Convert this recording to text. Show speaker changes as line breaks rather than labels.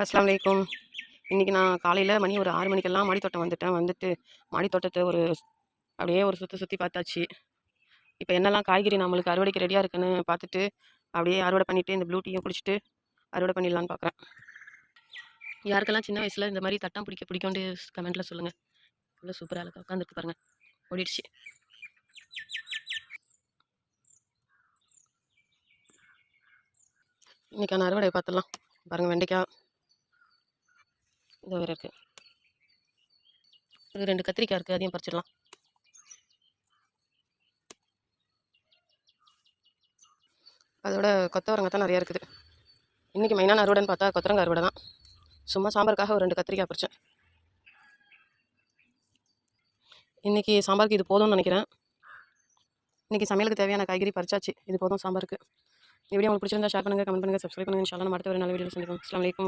அஸ்ஸலாமு அலைக்கும். இன்னைக்கு நான் காலையில மணி ஒரு 6 மணிக்கெல்லாம் மாடித்தோட்டம் வந்துட்டேன். வந்துட்டு மாடித்தோட்டத்த அப்படியே ஒரு சுத்தி சுத்தி பார்த்தாச்சு. இப்ப என்னலாம் காய்கறி நம்மளுக்கு அறுவடைக்கு ரெடியா இருக்குன்னு பார்த்துட்டு, அப்படியே அறுவடை பண்ணிட்டு இந்த ப்ளூ டீயும் குடிச்சிட்டு அறுவடை பண்ணிடலான்னு பார்க்குறேன். யாருக்கெல்லாம் சின்ன வயசுல இந்த மாரி தட்டான் பிடிக்கும்னு கமெண்ட்ல சொல்லுங்க. எவ்வளோ சூப்பரா அழகா உட்காந்துருக்கு பாருங்க. ஓடிடுச்சு. இன்னைக்கான அறுவடைய பார்த்துடலாம். பாருங்க வெண்டைக்காய் இதோ வேற இருக்கு. ஒரு 2 கத்திரிக்காய் இருக்கு. அதையும் பறிச்சிடலாம். அதோட கொத்தவரங்காய் தான் நிறையா இருக்குது. இன்னைக்கு மெயினான அறுவடைன்னு பார்த்தா கொத்தரங்காய் அறுவடை தான். சும்மா சாம்பாருக்காக ஒரு 2 கத்திரிக்காய் பறிச்சேன். இன்னைக்கு சாம்பாருக்கு இது போதும்னு நினைக்கிறேன். இன்னைக்கு சமையலுக்கு தேவையான காய்கறி பறிச்சாச்சு. இது போதும் சாம்பாருக்கு. இந்த வீடியோ உங்களுக்கு பிடிச்சிருந்தா ஷேர் பண்ணுங்க, கமெண்ட் பண்ணுங்க, சப்ஸ்கிரைப் பண்ணுங்க. இன்ஷா அல்லாஹ் நம்ம அடுத்த ஒரு நல்ல வீடியோவில் சந்திப்போம். அஸ்ஸலாமு அலைக்கும்.